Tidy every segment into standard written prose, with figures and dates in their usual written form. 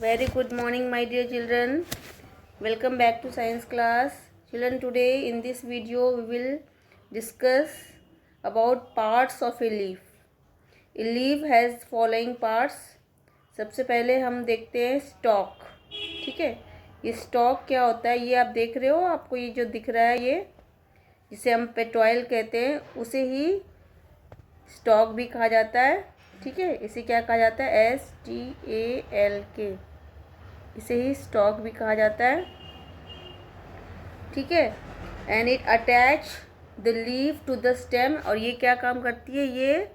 Very good morning, my dear children. Welcome back to science class. Children, today in this video we will discuss about parts of a leaf. A leaf has following parts. सबसे पहले हम देखते हैं stock. ठीक है, ये stock क्या होता है ये आप देख रहे हो. आपको ये जो दिख रहा है ये जिसे हम पेटॉइल कहते हैं उसे ही स्टॉक भी कहा जाता है. ठीक है, इसे क्या कहा जाता है? STALK. इसे ही स्टॉक भी कहा जाता है. ठीक है, and it attach the leaf to the stem. और ये क्या काम करती है? ये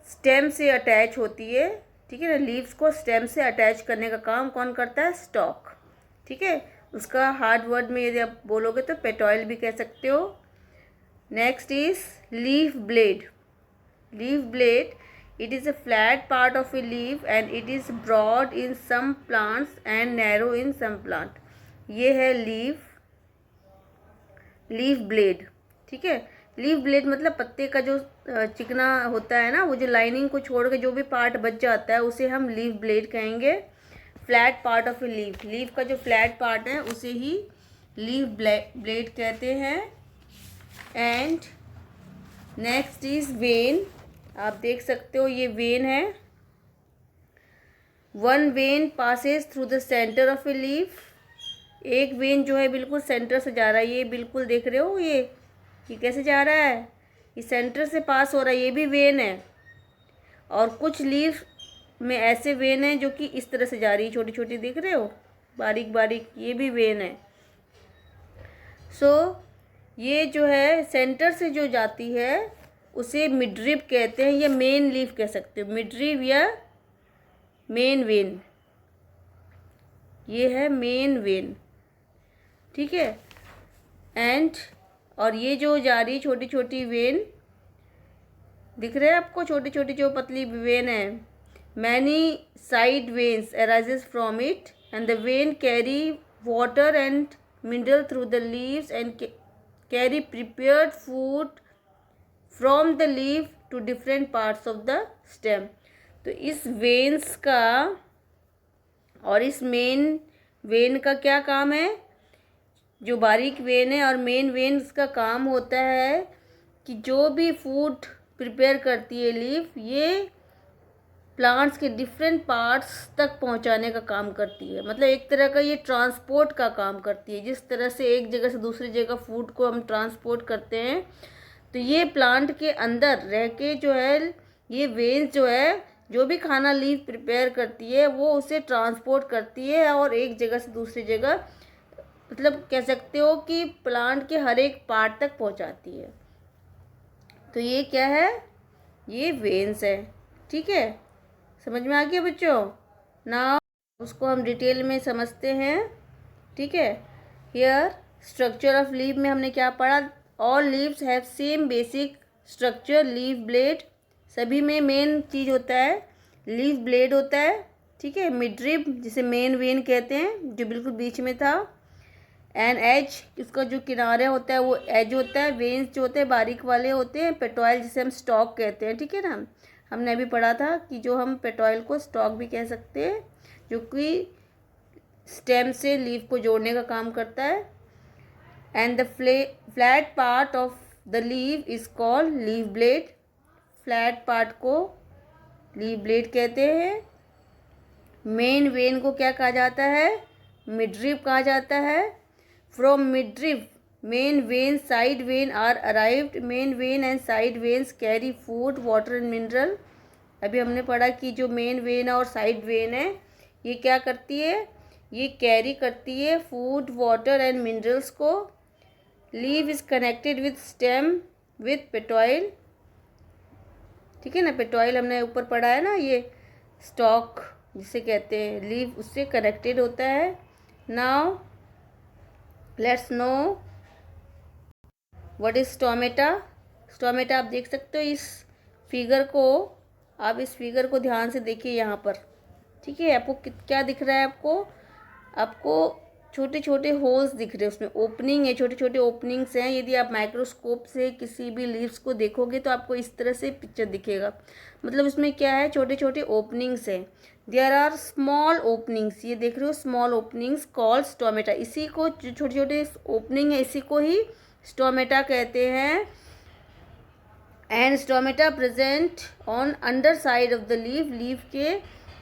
स्टेम से अटैच होती है. ठीक है ना, लीव्स को स्टेम से अटैच करने का काम कौन करता है? स्टॉक. ठीक है, उसका हार्ड वर्ड में यदि आप बोलोगे तो पेटॉइल भी कह सकते हो. Next is leaf blade. Leaf blade, it is a flat part of a leaf and it is broad in some plants and narrow in some plant. ये है लीफ ब्लेड. ठीक है, लीफ ब्लेड मतलब पत्ते का जो चिकना होता है ना, वो जो लाइनिंग को छोड़ के जो भी पार्ट बच जाता है उसे हम लीफ ब्लेड कहेंगे. Flat part of a leaf, leaf का जो फ्लैट पार्ट है उसे ही लीफ ब्लेड कहते हैं. And next is when. आप देख सकते हो ये वेन है. One when passes through the centre of a leaf. एक वेन जो है बिल्कुल सेंटर से जा रहा है. ये बिल्कुल देख रहे हो ये कैसे जा रहा है? ये सेंटर से पास हो रहा है. ये भी वेन है. और कुछ लीफ में ऐसे वेन है जो कि इस तरह से जा रही है, छोटी छोटी दिख रहे हो, बारीक बारीक. ये भी वेन है. सो ये जो है सेंटर से जो जाती है उसे मिडरिप कहते हैं या मेन लीफ कह सकते हो. मिडरिप या मेन वेन, ये है मेन वेन. ठीक है, एंड और ये जो जा रही छोटी छोटी वेन दिख रहे हैं आपको, छोटी छोटी जो पतली वेन है. Many side veins arises from it and the vein carry water and mineral through the leaves and carry prepared food from the leaf to different parts of the stem. तो इस वेन्स का और इस main vein का क्या काम है? जो बारीक वेन है और मेन वेन का काम होता है कि जो भी फूड प्रिपेयर करती है लीफ, ये प्लांट्स के डिफरेंट पार्ट्स तक पहुंचाने का काम करती है. मतलब एक तरह का ये ट्रांसपोर्ट का काम करती है. जिस तरह से एक जगह से दूसरी जगह फूड को हम ट्रांसपोर्ट करते हैं, तो ये प्लांट के अंदर रह के जो है ये वेन्स जो है जो भी खाना लीफ प्रिपेयर करती है वो उसे ट्रांसपोर्ट करती है और एक जगह से दूसरी जगह, मतलब कह सकते हो कि प्लांट के हर एक पार्ट तक पहुंचाती है. तो ये क्या है? ये वेन्स है. ठीक है, समझ में आ गया बच्चों? नाउ उसको हम डिटेल में समझते हैं. ठीक है, हियर स्ट्रक्चर ऑफ लीफ में हमने क्या पढ़ा? All leaves have same basic structure. Leaf blade, सभी में मेन चीज़ होता है लीफ ब्लेड होता है. ठीक है, मिडरिप जिसे मेन वेन कहते हैं जो बिल्कुल बीच में था. एंड एज, इसका जो किनारे होता है वो एज होता है. वेन्स जो होते हैं बारीक वाले होते हैं. पेटॉइल जिसे हम स्टॉक कहते हैं. ठीक है ना, हमने अभी पढ़ा था कि जो हम पेटॉइल को स्टॉक भी कह सकते हैं, जो कि स्टेम से लीफ को जोड़ने का काम करता है. And the flat part of the leaf is called leaf blade. Flat part को लीफ ब्लेड कहते हैं. मेन वेन को क्या कहा जाता है? मिडरिप कहा जाता है. From midrib main vein side vein are arrived. Main vein and side veins carry food water and mineral. अभी हमने पढ़ा कि जो मेन वेन और साइड वेन है ये क्या करती है? ये कैरी करती है फूड वाटर एंड मिनरल्स को. Leaf is connected with stem with petiole. ठीक है ना, पेटॉइल हमने ऊपर पढ़ा है ना, ये स्टॉक जिसे कहते हैं, लीफ उससे कनेक्टेड होता है. Now let's know what is stomata. Stomata आप देख सकते हो इस फिगर को. आप इस फिगर को ध्यान से देखिए यहाँ पर. ठीक है, आपको क्या दिख रहा है? आपको छोटे छोटे होल्स दिख रहे हैं, उसमें ओपनिंग है, छोटे छोटे ओपनिंग्स हैं। यदि आप माइक्रोस्कोप से किसी भी लीव्स को देखोगे तो आपको इस तरह से पिक्चर दिखेगा। मतलब उसमें क्या है, छोटे छोटे ओपनिंग्स हैं। देयर आर स्मॉल ओपनिंग्स, ये देख रहे हो स्मॉल ओपनिंग्स कॉल्ड स्टोमेटा। इसी को, जो छोटे छोटे ओपनिंग है, इसी को ही स्टोमेटा कहते हैं। And stomata present on under side of the leaf, leaf के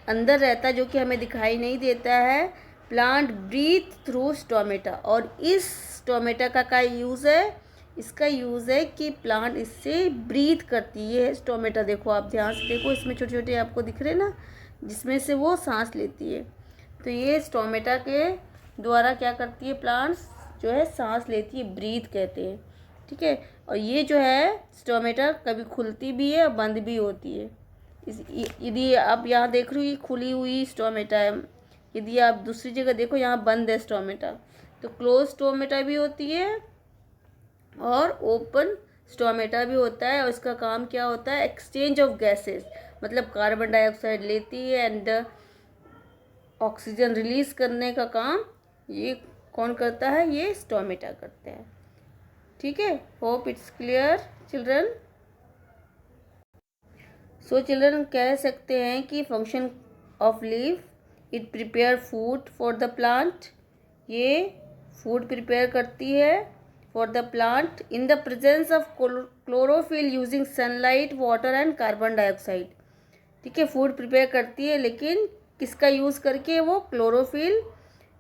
अंदर रहता है, जो कि हमें दिखाई नहीं देता है। प्लांट ब्रीथ थ्रू स्टोमेटा, और इस स्टोमेटा का क्या यूज़ है, इसका यूज़ है कि प्लांट इससे ब्रीथ करती है। स्टोमेटा देखो, आप ध्यान से देखो, इसमें छोटे छोटे आपको दिख रहे हैं ना, जिसमें से वो सांस लेती है। तो ये स्टोमेटा के द्वारा क्या करती है, प्लांट्स जो है सांस लेती है, ब्रीथ कहते हैं। ठीक है, और ये जो है स्टोमेटा कभी खुलती भी है और बंद भी होती है। यदि आप यहाँ देख रहे हो, ये खुली हुई स्टोमेटा है। यदि आप दूसरी जगह देखो, यहाँ बंद है स्टोमेटा। तो क्लोज स्टोमेटा भी होती है और ओपन स्टोमेटा भी होता है। और इसका काम क्या होता है, एक्सचेंज ऑफ गैसेस, मतलब कार्बन डाइऑक्साइड लेती है एंड ऑक्सीजन रिलीज करने का काम ये कौन करता है, ये स्टोमेटा करते हैं। ठीक है, hope it's clear children. So children कह सकते हैं कि function of leaf, it prepare food for the plant, ये फूड प्रिपेयर करती है for the plant in the presence of chlorophyll using sunlight, water and carbon dioxide. ठीक है, food prepare करती है, लेकिन किसका यूज़ करके, वो chlorophyll,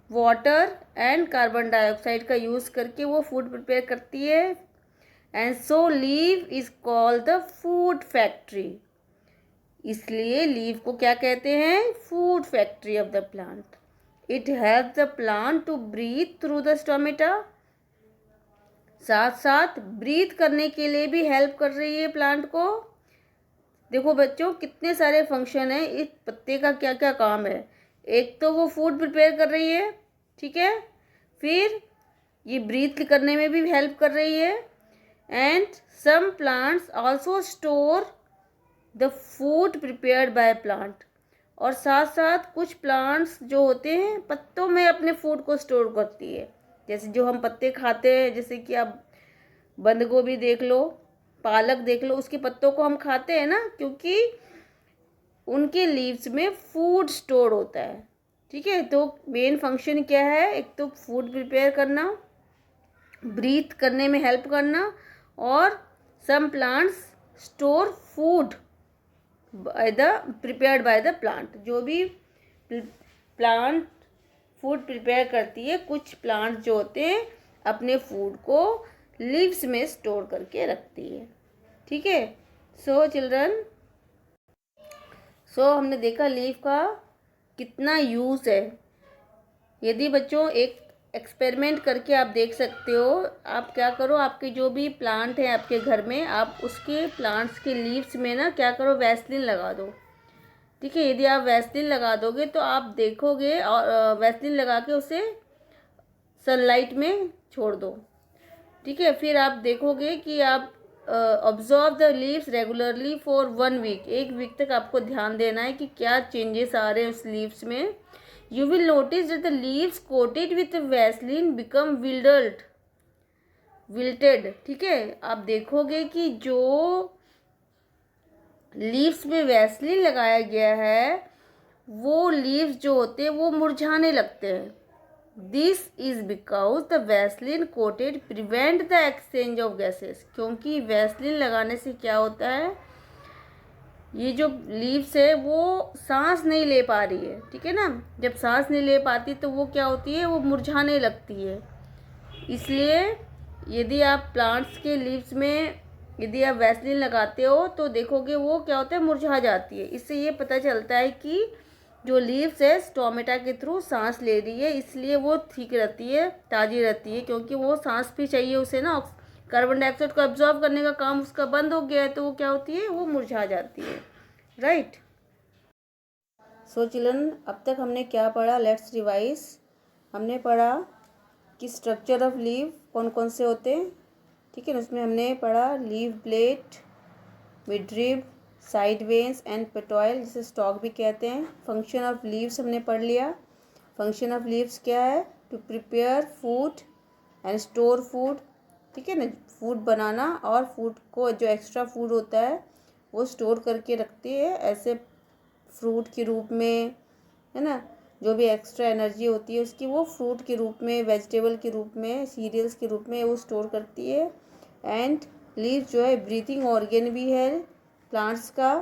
water and carbon dioxide का यूज़ करके वो फूड प्रिपेयर करती है। And so leaf is called the food factory, इसलिए लीव को क्या कहते हैं, food factory of the plant. It help the plant to breathe through the stomata, साथ साथ ब्रीथ करने के लिए भी हेल्प कर रही है प्लांट को। देखो बच्चों, कितने सारे फंक्शन है इस पत्ते का, क्या क्या काम है। एक तो वो फूड प्रिपेयर कर रही है, ठीक है, फिर ये ब्रीथ करने में भी हेल्प कर रही है। And some plants also store the food prepared by plant, और साथ साथ कुछ प्लांट्स जो होते हैं पत्तों में अपने फूड को स्टोर करती है। जैसे जो हम पत्ते खाते हैं, जैसे कि आप बंद गोभी देख लो, पालक देख लो, उसके पत्तों को हम खाते हैं ना, क्योंकि उनके लीव्स में फूड स्टोर होता है। ठीक है, तो मेन फंक्शन क्या है, एक तो फूड प्रिपेयर करना, ब्रीथ करने में हेल्प करना, और some plants store food by the prepared by the plant. जो भी प्लांट फूड प्रिपेयर करती है, कुछ प्लांट जो होते हैं अपने फूड को लीव्स में स्टोर करके रखती है। ठीक है, सो चिल्ड्रन, सो हमने देखा लीफ का कितना यूज़ है। यदि बच्चों एक एक्सपेरिमेंट करके आप देख सकते हो, आप क्या करो, आपके जो भी प्लांट हैं आपके घर में, आप उसके प्लांट्स के लीव्स में ना क्या करो, वैसलीन लगा दो। ठीक है, यदि आप वैसलीन लगा दोगे तो आप देखोगे, और वैसलीन लगा के उसे सनलाइट में छोड़ दो। ठीक है, फिर आप देखोगे कि आप observe the leaves regularly for 1 week, 1 week तक आपको ध्यान देना है कि क्या चेंजेस आ रहे हैं उस लीव्स में। You will notice that the leaves coated with Vaseline become wilted. ठीक है, आप देखोगे कि जो लीव्स में वैसलीन लगाया गया है, वो लीव्स जो होते हैं वो मुरझाने लगते हैं। This is because the Vaseline coated prevent the exchange of gases, क्योंकि वैसलीन लगाने से क्या होता है, ये जो लीव्स है वो सांस नहीं ले पा रही है। ठीक है ना, जब सांस नहीं ले पाती तो वो क्या होती है, वो मुरझाने लगती है। इसलिए यदि आप प्लांट्स के लीव्स में यदि आप वैसलीन लगाते हो तो देखोगे वो क्या होता है, मुरझा जाती है। इससे ये पता चलता है कि जो लीव्स है स्टोमेटा के थ्रू सांस ले रही है, इसलिए वो ठीक रहती है, ताज़ी रहती है, क्योंकि वो सांस भी चाहिए उसे ना, कार्बन डाइऑक्साइड को एब्जॉर्ब करने का काम उसका बंद हो गया है, तो वो क्या होती है, वो मुरझा जाती है। राइट, सो चिल्ड्रन, अब तक हमने क्या पढ़ा, लेट्स रिवाइज। हमने पढ़ा कि स्ट्रक्चर ऑफ लीव कौन कौन से होते हैं। ठीक है ना, उसमें हमने पढ़ा leaf plate, midrib, side veins and petiole, जिसे स्टॉक भी कहते हैं। फंक्शन ऑफ लीव्स हमने पढ़ लिया। फंक्शन ऑफ लीव्स क्या है, to prepare food and store food, ठीक है ना। फूड बनाना और फूड को जो एक्स्ट्रा फूड होता है वो स्टोर करके रखती है ऐसे फ्रूट के रूप में, है ना। जो भी एक्स्ट्रा एनर्जी होती है उसकी वो फ्रूट के रूप में, वेजिटेबल के रूप में, सीरियल्स के रूप में वो स्टोर करती है। एंड लीव जो है ब्रीथिंग ऑर्गन भी है प्लांट्स का।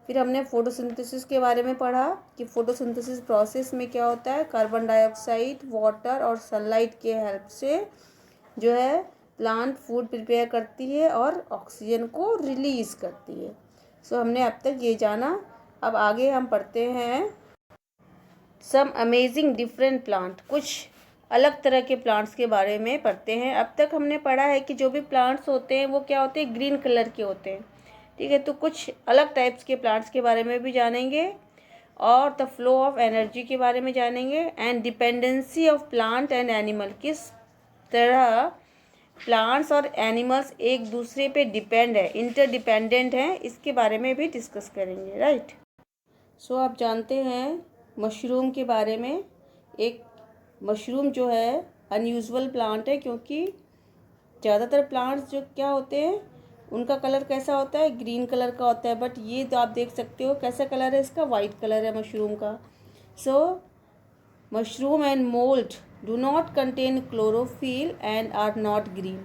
फिर हमने फोटोसिंथेसिस के बारे में पढ़ा कि फोटोसिंथेसिस प्रोसेस में क्या होता है, कार्बन डाइऑक्साइड, वाटर और सनलाइट के हेल्प से जो है प्लांट फूड प्रिपेयर करती है और ऑक्सीजन को रिलीज़ करती है। सो हमने अब तक ये जाना। अब आगे हम पढ़ते हैं सम अमेजिंग डिफरेंट प्लांट, कुछ अलग तरह के प्लांट्स के बारे में पढ़ते हैं। अब तक हमने पढ़ा है कि जो भी प्लांट्स होते हैं वो क्या होते हैं, ग्रीन कलर के होते हैं, ठीक है। तो कुछ अलग टाइप्स के प्लांट्स के बारे में भी जानेंगे और द फ्लो ऑफ एनर्जी के बारे में जानेंगे and dependency of plant and animal, किस तरह प्लांट्स और एनिमल्स एक दूसरे पे डिपेंड है, इंटरडिपेंडेंट हैं, इसके बारे में भी डिस्कस करेंगे, राइट। सो आप जानते हैं मशरूम के बारे में। एक मशरूम जो है अनयूजुअल प्लांट है, क्योंकि ज़्यादातर प्लांट्स जो क्या होते हैं उनका कलर कैसा होता है, ग्रीन कलर का होता है, बट ये तो आप देख सकते हो कैसा कलर है इसका, वाइट कलर है मशरूम का। So mushroom and mould do not contain chlorophyll and are not green.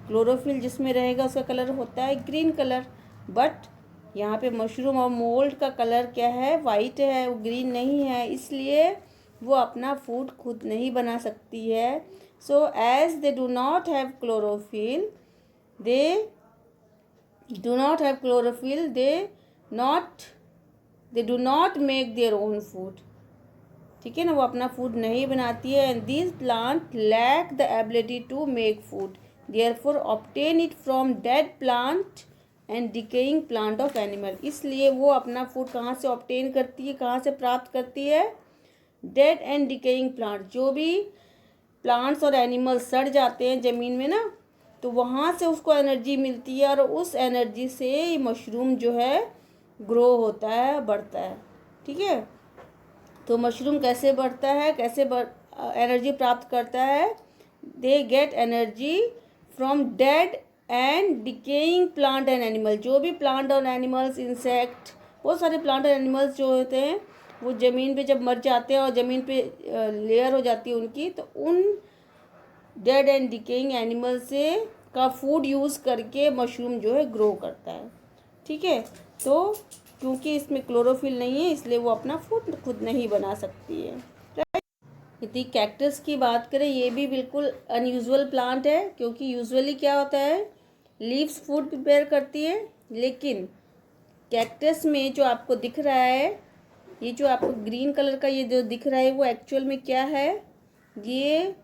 Chlorophyll जिसमें रहेगा उसका कलर होता है ग्रीन कलर, बट यहाँ पे मशरूम और मोल्ड का कलर क्या है, वाइट है, वो ग्रीन नहीं है, इसलिए वो अपना फूड खुद नहीं बना सकती है। So as they do not have chlorophyll, they do not have chlorophyll, they do not make their own food, ठीक है ना। वो अपना फूड नहीं बनाती है। And this plant lack the ability to make food, therefore obtain it from dead plant and decaying plant of animal. इसलिए वो अपना फूड कहाँ से ऑब्टेन करती है, कहाँ से प्राप्त करती है, डेड एंड डिकेइंग प्लांट। जो भी प्लांट्स और एनिमल्स सड़ जाते हैं ज़मीन में ना, तो वहाँ से उसको एनर्जी मिलती है और उस एनर्जी से मशरूम जो है ग्रो होता है, बढ़ता है, ठीक है। तो मशरूम कैसे बढ़ता है, कैसे एनर्जी प्राप्त करता है, they get energy from dead and decaying plant and animal. जो भी प्लांट और एनिमल्स, इंसेक्ट, बहुत सारे प्लांट और एनिमल्स जो होते हैं वो ज़मीन पे जब मर जाते हैं और ज़मीन पे लेयर हो जाती है उनकी, तो उन डेड एंड डिकेइंग एनिमल से का फूड यूज़ करके मशरूम जो है ग्रो करता है, ठीक है। तो क्योंकि इसमें क्लोरोफिल नहीं है इसलिए वो अपना फूड खुद नहीं बना सकती है, राइट। यदि कैक्टस की बात करें, ये भी बिल्कुल अनयूजुअल प्लांट है, क्योंकि यूजुअली क्या होता है, लीव्स फूड प्रिपेयर करती है, लेकिन कैक्टस में जो आपको दिख रहा है, ये जो आपको ग्रीन कलर का ये जो दिख रहा है वो एक्चुअल में क्या है, ये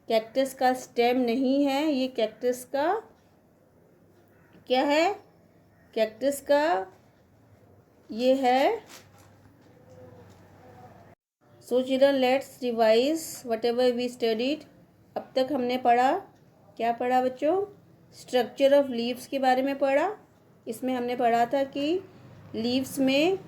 कैक्टस का स्टेम नहीं है, ये कैक्टस का क्या है, कैक्टस का ये है। So children let's revise whatever we studied. अब तक हमने पढ़ा, क्या पढ़ा बच्चों, स्ट्रक्चर ऑफ लीव्स के बारे में पढ़ा। इसमें हमने पढ़ा था कि लीव्स में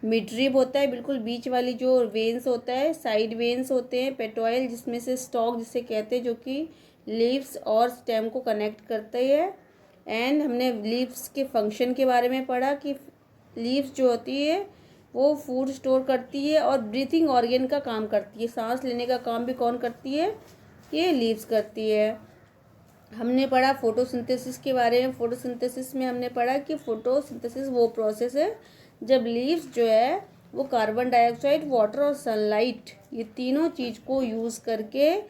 मिडरिब होता है, बिल्कुल बीच वाली जो वेन्स होता है, साइड वेन्स होते हैं, पेटोइल जिसमें से स्टॉक जिसे कहते हैं, जो कि लीव्स और स्टेम को कनेक्ट करते हैं। एंड हमने लीव्स के फंक्शन के बारे में पढ़ा कि लीव्स जो होती है वो फूड स्टोर करती है और ब्रीथिंग ऑर्गन का काम करती है, सांस लेने का काम भी कौन करती है, ये लीव्स करती है। हमने पढ़ा फोटोसिंथेसिस के बारे में। फोटोसिंथेसिस में हमने पढ़ा कि फोटोसिंथेसिस वो प्रोसेस है जब लीव्स जो है वो कार्बन डाइऑक्साइड, वाटर और सनलाइट, ये तीनों चीज़ को यूज़ करके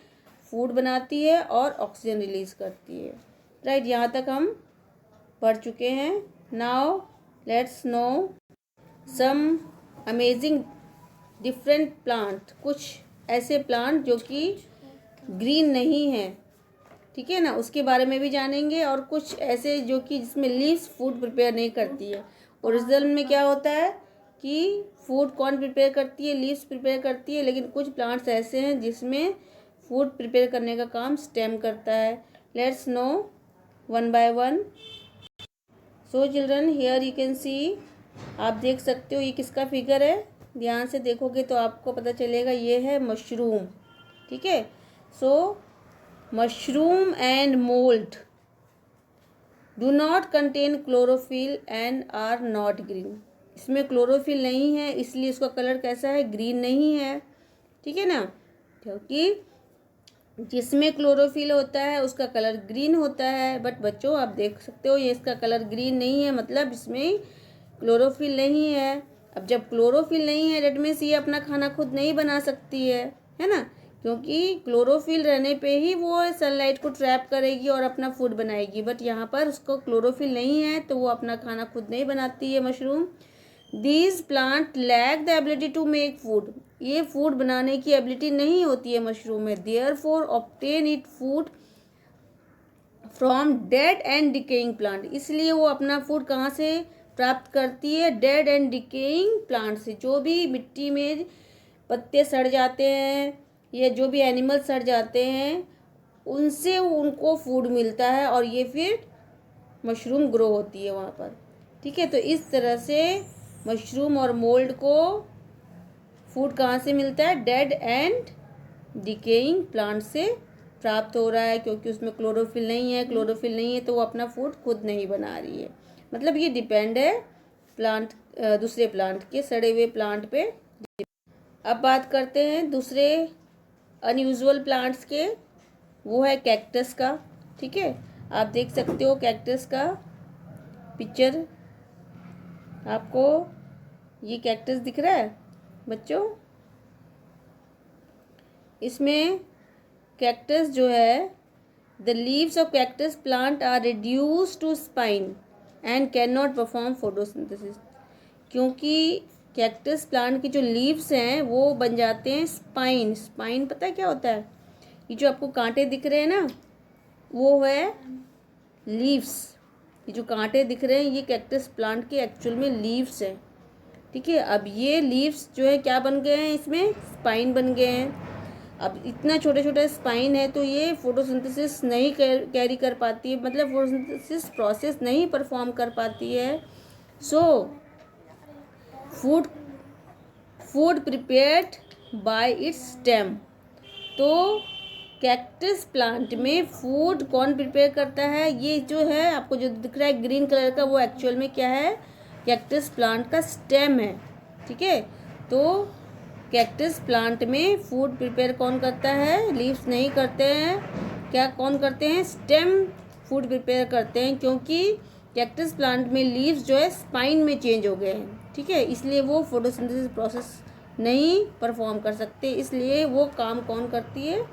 फूड बनाती है और ऑक्सीजन रिलीज़ करती है, राइट। यहाँ तक हम पढ़ चुके हैं। Now let's know some amazing different plant, कुछ ऐसे प्लांट जो कि ग्रीन नहीं हैं, ठीक है ना, उसके बारे में भी जानेंगे। और कुछ ऐसे जो कि जिसमें लीव्स फूड प्रिपेयर नहीं करती है। ओरिजिनल में क्या होता है कि फूड कौन प्रिपेयर करती है, लीव्स प्रिपेयर करती है, लेकिन कुछ प्लांट्स ऐसे हैं जिसमें फूड प्रिपेयर करने का काम स्टेम करता है। Let's no one by one. So children here you can see, आप देख सकते हो ये किसका फिगर है, ध्यान से देखोगे तो आपको पता चलेगा ये है मशरूम। ठीक है, so mushroom and mould do not contain chlorophyll and are not green. इसमें क्लोरोफिल नहीं है, इसलिए इसका कलर कैसा है, ग्रीन नहीं है। ठीक है ना, क्योंकि जिसमें क्लोरोफिल होता है उसका कलर ग्रीन होता है। बट बच्चों आप देख सकते हो ये इसका कलर ग्रीन नहीं है, मतलब इसमें क्लोरोफिल नहीं है। अब जब क्लोरोफिल नहीं है डेट मीन्स ये अपना खाना खुद नहीं बना सकती है ना, क्योंकि क्लोरोफिल रहने पे ही वो सनलाइट को ट्रैप करेगी और अपना फूड बनाएगी। बट यहाँ पर उसको क्लोरोफिल नहीं है तो वो अपना खाना खुद नहीं बनाती है mushroom. These plant lack the ability to make food. ये फूड बनाने की एबिलिटी नहीं होती है मशरूम में। Therefore obtain it food from dead and decaying plant. इसलिए वो अपना फूड कहाँ से प्राप्त करती है, डेड एंड डिकेइंग प्लांट से। जो भी मिट्टी में पत्ते सड़ जाते हैं या जो भी एनिमल सड़ जाते हैं उनसे उनको फूड मिलता है और ये फिर मशरूम ग्रो होती है वहाँ पर। ठीक है, तो इस तरह से मशरूम और मोल्ड को फूड कहाँ से मिलता है, डेड एंड डिकेइंग प्लांट से प्राप्त हो रहा है, क्योंकि उसमें क्लोरोफिल नहीं है। क्लोरोफिल नहीं है तो वो अपना फूड खुद नहीं बना रही है। मतलब ये डिपेंड है प्लांट दूसरे प्लांट के, सड़े हुए प्लांट पे। अब बात करते हैं दूसरे अनयूजुअल प्लांट्स के, वो है कैक्टस का। ठीक है, आप देख सकते हो कैक्टस का पिक्चर, आपको ये कैक्टस दिख रहा है बच्चों। इसमें कैक्टस जो है, the leaves of cactus plant are reduce to spine and can not perform photosynthesis. क्योंकि कैक्टस प्लांट की जो लीव्स हैं वो बन जाते हैं स्पाइन। स्पाइन पता है क्या होता है, ये जो आपको कांटे दिख रहे हैं ना वो है लीव्स। ये जो कांटे दिख रहे हैं ये कैक्टस प्लांट के एक्चुअल में लीव्स हैं। ठीक है, अब ये लीव्स जो है क्या बन गए हैं, इसमें स्पाइन बन गए हैं। अब इतना छोटे छोटे स्पाइन है तो ये फोटोसिंथेसिस नहीं कैरी कर पाती है, मतलब फोटोसिंथेसिस प्रोसेस नहीं परफॉर्म कर पाती है। So food food prepared bye it's stem. तो कैक्टस प्लांट में फूड कौन प्रिपेयर करता है, ये जो है आपको जो दिख रहा है ग्रीन कलर का वो एक्चुअल में क्या है, कैक्टस प्लांट का स्टेम है। ठीक है, तो कैक्टस प्लांट में फूड प्रिपेयर कौन करता है, लीव्स नहीं करते हैं, क्या कौन करते हैं, स्टेम फूड प्रिपेयर करते हैं। क्योंकि कैक्टस प्लांट में लीव्स जो है स्पाइन में चेंज हो गए हैं। ठीक है, इसलिए वो फोटोसिंथेसिस प्रोसेस नहीं परफॉर्म कर सकते, इसलिए वो काम कौन करती है,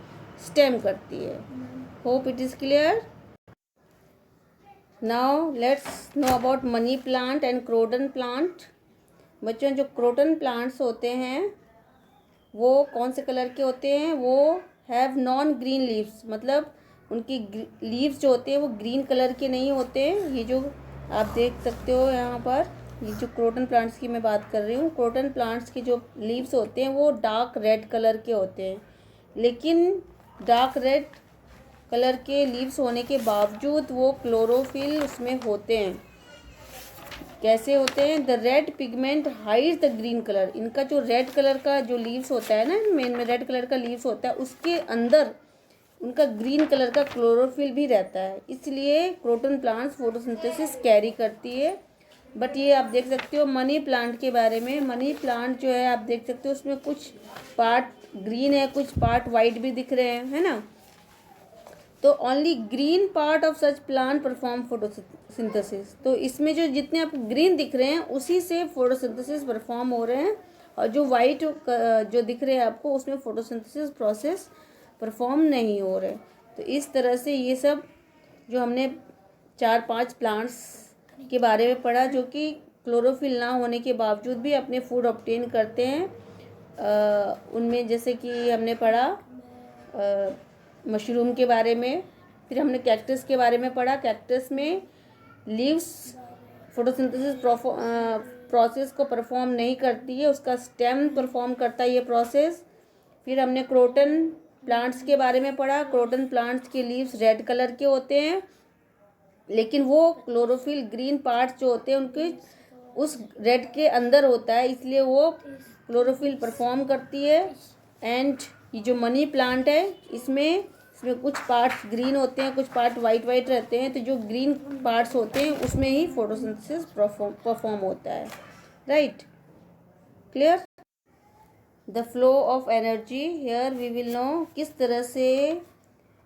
स्टेम करती है। Hope it is clear. Now let's know about money plant and croton plant. बच्चों जो क्रोटन प्लांट्स होते हैं वो कौन से कलर के होते हैं, वो हैव नॉन ग्रीन लीव्स, मतलब उनकी लीव्स जो होते हैं वो ग्रीन कलर के नहीं होते। ये जो आप देख सकते हो यहाँ पर, ये जो क्रोटन प्लांट्स की मैं बात कर रही हूँ, क्रोटन प्लांट्स के जो लीव्स होते हैं वो डार्क रेड कलर के होते हैं। लेकिन डार्क रेड कलर के लीव्स होने के बावजूद वो क्लोरोफिल उसमें होते हैं। कैसे होते हैं, the red pigment hides the green colour. इनका जो रेड कलर का जो लीव्स होता है ना, मेन में रेड कलर का लीव्स होता है, उसके अंदर उनका ग्रीन कलर का क्लोरोफिल भी रहता है। इसलिए क्रोटन प्लांट्स फोटोसिंथेसिस कैरी करती है। बट ये आप देख सकते हो मनी प्लांट के बारे में, मनी प्लांट जो है आप देख सकते हो उसमें कुछ पार्ट ग्रीन है, कुछ पार्ट वाइट भी दिख रहे हैं, है ना। तो only green part of such plant perform photosynthesis. तो इसमें जो जितने आपको ग्रीन दिख रहे हैं उसी से फोटोसिंथेसिस परफॉर्म हो रहे हैं, और जो वाइट जो दिख रहे हैं आपको उसमें फोटोसिंथेसिस प्रोसेस परफॉर्म नहीं हो रहे। तो इस तरह से ये सब जो हमने 4-5 प्लांट्स के बारे में पढ़ा जो कि क्लोरोफिल ना होने के बावजूद भी अपने फूड ऑब्टेन करते हैं। उनमें जैसे कि हमने पढ़ा मशरूम के बारे में, फिर हमने कैक्टस के बारे में पढ़ा। कैक्टस में लीव्स फोटोसिंथेसिस प्रोसेस को परफॉर्म नहीं करती है, उसका स्टेम परफॉर्म करता है ये प्रोसेस। फिर हमने क्रोटन प्लांट्स के बारे में पढ़ा। क्रोटन प्लांट्स के लीव्स रेड कलर के होते हैं, लेकिन वो क्लोरोफिल ग्रीन पार्ट्स जो होते हैं उनके उस रेड के अंदर होता है, इसलिए वो क्लोरोफिल परफॉर्म करती है। एंड ये जो मनी प्लांट है इसमें कुछ पार्ट्स ग्रीन होते हैं, कुछ पार्ट वाइट वाइट रहते हैं, तो जो ग्रीन पार्ट्स होते हैं उसमें ही फोटोसिंथेसिस परफॉर्म होता है। Right, clear? The flow of energy, here we will know किस तरह से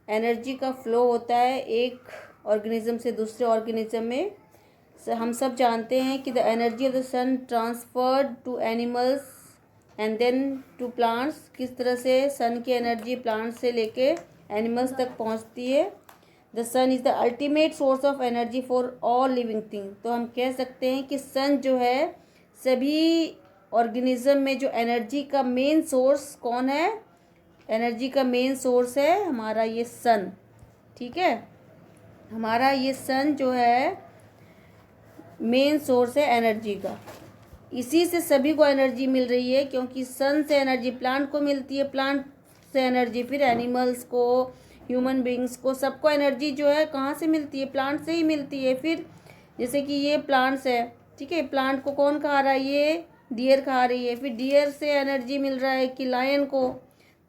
एनर्जी का फ्लो होता है एक ऑर्गेनिज्म से दूसरे ऑर्गेनिज्म में। हम सब जानते हैं कि the energy of the sun transferred to animals and then to plants, किस तरह से सन की एनर्जी प्लांट्स से लेके एनिमल्स तक पहुंचती है। The sun is the ultimate source of energy for all living thing. तो हम कह सकते हैं कि सन जो है सभी ऑर्गेनिज्म में जो एनर्जी का मेन सोर्स कौन है, एनर्जी का मेन सोर्स है हमारा ये सन। ठीक है, हमारा ये सन जो है मेन सोर्स है एनर्जी का, इसी से सभी को एनर्जी मिल रही है, क्योंकि सन से एनर्जी प्लांट को मिलती है, प्लांट से एनर्जी फिर एनिमल्स को, ह्यूमन बींग्स को, सबको एनर्जी जो है कहाँ से मिलती है, प्लांट से ही मिलती है। फिर जैसे कि ये प्लांट्स है, ठीक है, प्लांट को कौन खा रहा है, ये डियर खा रही है, फिर डियर से एनर्जी मिल रहा है कि लायन को।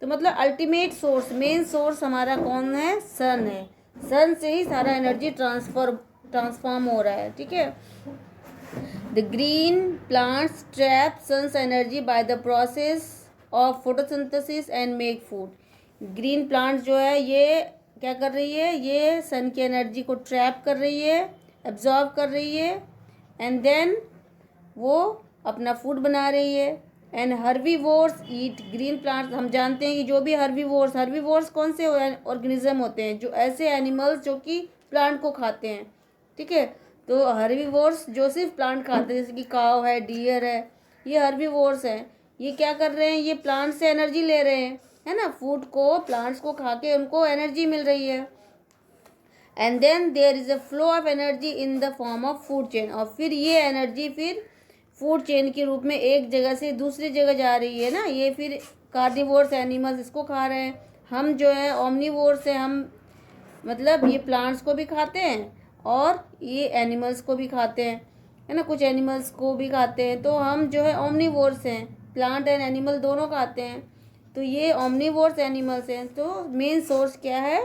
तो मतलब अल्टीमेट सोर्स, मेन सोर्स हमारा कौन है, सन है। सन से ही सारा एनर्जी ट्रांसफॉर्म हो रहा है। ठीक है, the green plants trap sun's energy by the process of photosynthesis and make food. Green plants जो है ये क्या कर रही है, ये सन की एनर्जी को ट्रैप कर रही है, एब्जॉर्ब कर रही है, एंड देन वो अपना फूड बना रही है। And herbivores eat green plants. हम जानते हैं कि जो भी हर्बीवोर्स कौन से ऑर्गेनिज्म होते हैं, जो ऐसे एनिमल्स जो कि प्लांट को खाते हैं। ठीक है, तो हर्बीवोर्स जो सिर्फ प्लांट खाते हैं, जैसे कि काव है, डियर है, ये हर्बीवोर्स हैं। ये क्या कर रहे हैं, ये प्लांट से एनर्जी ले रहे हैं, है ना, फूड को, प्लांट्स को खा के उनको एनर्जी मिल रही है। And then there is a flow of energy in the form of food chain. और फिर ये एनर्जी फिर फूड चेन के रूप में एक जगह से दूसरी जगह जा रही है ना। ये फिर कार्निवोर्स एनिमल्स इसको खा रहे हैं, हम जो है ओमनीवोर्स हैं, हम मतलब ये प्लांट्स को भी खाते हैं और ये एनिमल्स को भी खाते हैं, है ना, कुछ एनिमल्स को भी खाते हैं। तो हम जो है ओमनीवोर्स हैं, प्लांट एंड एनिमल दोनों खाते हैं। तो ये ओमनीवोर्स एनिमल्स हैं। तो मेन सोर्स क्या है,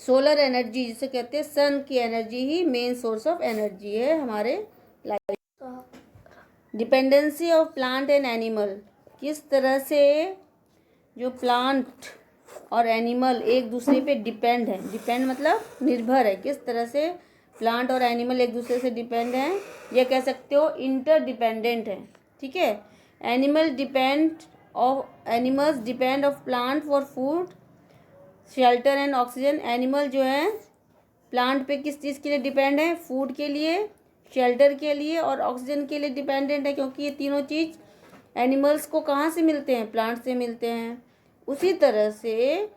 सोलर एनर्जी, जिसे कहते हैं सन की energy he main source of energy है हमारे life. Dependency of plant and animal, किस तरह से जो प्लांट और एनिमल एक दूसरे पे डिपेंड है, डिपेंड मतलब निर्भर है, किस तरह से प्लांट और एनिमल एक दूसरे से डिपेंड हैं, या कह सकते हो इंटरडिपेंडेंट है। ठीक है, animals depend of plant for food, shelter and oxygen. Animal जो है प्लांट पे किस चीज़ के लिए डिपेंड है, फूड के लिए, शेल्टर के लिए और ऑक्सीजन के लिए डिपेंडेंट है, क्योंकि ये तीनों चीज़ एनिमल्स को कहाँ से मिलते हैं, प्लांट से मिलते हैं। उसी तरह से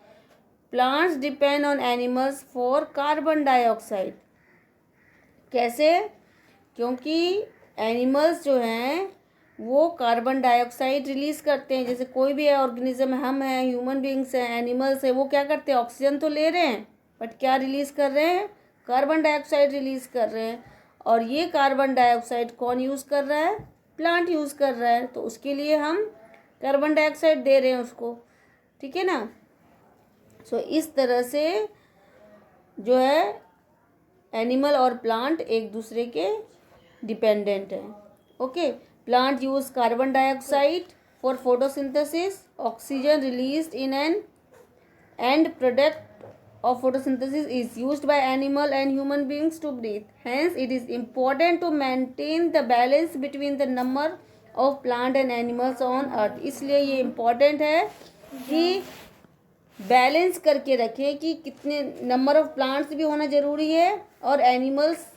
plants depend on animals for carbon dioxide. कैसे, क्योंकि एनिमल्स जो हैं वो कार्बन डाइऑक्साइड रिलीज़ करते हैं। जैसे कोई भी ऑर्गेनिज्म, हम हैं, ह्यूमन बींग्स हैं, एनिमल्स हैं, वो क्या करते हैं, ऑक्सीजन तो ले रहे हैं बट क्या रिलीज़ कर रहे हैं, कार्बन डाइऑक्साइड रिलीज़ कर रहे हैं। और ये कार्बन डाइऑक्साइड कौन यूज़ कर रहा है, प्लांट यूज़ कर रहा है, तो उसके लिए हम कार्बन डाइऑक्साइड दे रहे हैं उसको। ठीक है ना। सो इस तरह से जो है एनिमल और प्लांट एक दूसरे के डिपेंडेंट हैं। Okay, plant use carbon dioxide for photosynthesis, oxygen released in an and product of photosynthesis is used by animal and human beings to breathe. Hence it is important to maintain the balance between the number of plant and animals on earth. इसलिए ये important है कि balance करके रखें कि कितने number of plants भी होना ज़रूरी है और एनिमल्स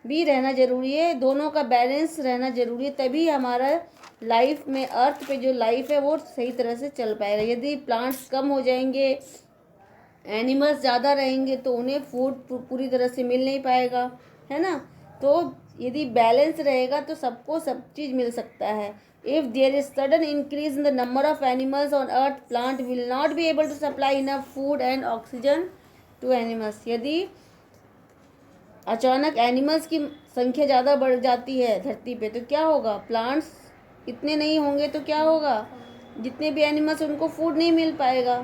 भी रहना ज़रूरी है, दोनों का बैलेंस रहना ज़रूरी है, तभी हमारा लाइफ में, अर्थ पे जो लाइफ है वो सही तरह से चल पाएगा। यदि प्लांट्स कम हो जाएंगे, एनिमल्स ज़्यादा रहेंगे, तो उन्हें फूड पूरी तरह से मिल नहीं पाएगा, है ना। तो यदि बैलेंस रहेगा तो सबको सब चीज़ मिल सकता है। If there is sudden increase in the number of animals on earth, plant will not be able to supply enough food and oxygen to animals. यदि अचानक एनिमल्स की संख्या ज़्यादा बढ़ जाती है धरती पे, तो क्या होगा? प्लांट्स इतने नहीं होंगे तो क्या होगा? जितने भी एनिमल्स उनको फूड नहीं मिल पाएगा,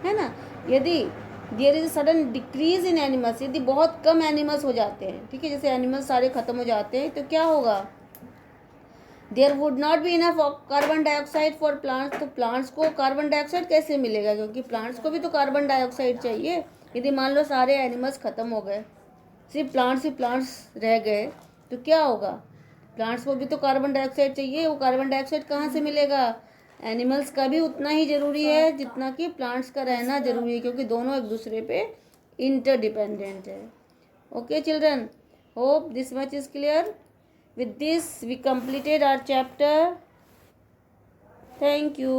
है ना। यदि there is sudden decrease in animals, यदि बहुत कम एनिमल्स हो जाते हैं, ठीक है, जैसे एनिमल्स सारे खत्म हो जाते हैं, तो क्या होगा? There would not be enough carbon dioxide for plants, तो प्लांट्स को कार्बन डाइऑक्साइड कैसे मिलेगा? क्योंकि प्लांट्स को भी तो कार्बन डाइऑक्साइड चाहिए। यदि मान लो सारे एनिमल्स खत्म हो गए, सिर्फ प्लांट्स ही प्लांट्स रह गए, तो क्या होगा? प्लांट्स को भी तो कार्बन डाइऑक्साइड चाहिए, वो कार्बन डाइऑक्साइड कहाँ से मिलेगा? एनिमल्स का भी उतना ही ज़रूरी है जितना कि प्लांट्स का रहना ज़रूरी है, क्योंकि दोनों एक दूसरे पे इंटरडिपेंडेंट है। Okay children, hope this much is clear. With this we completed our chapter. Thank you.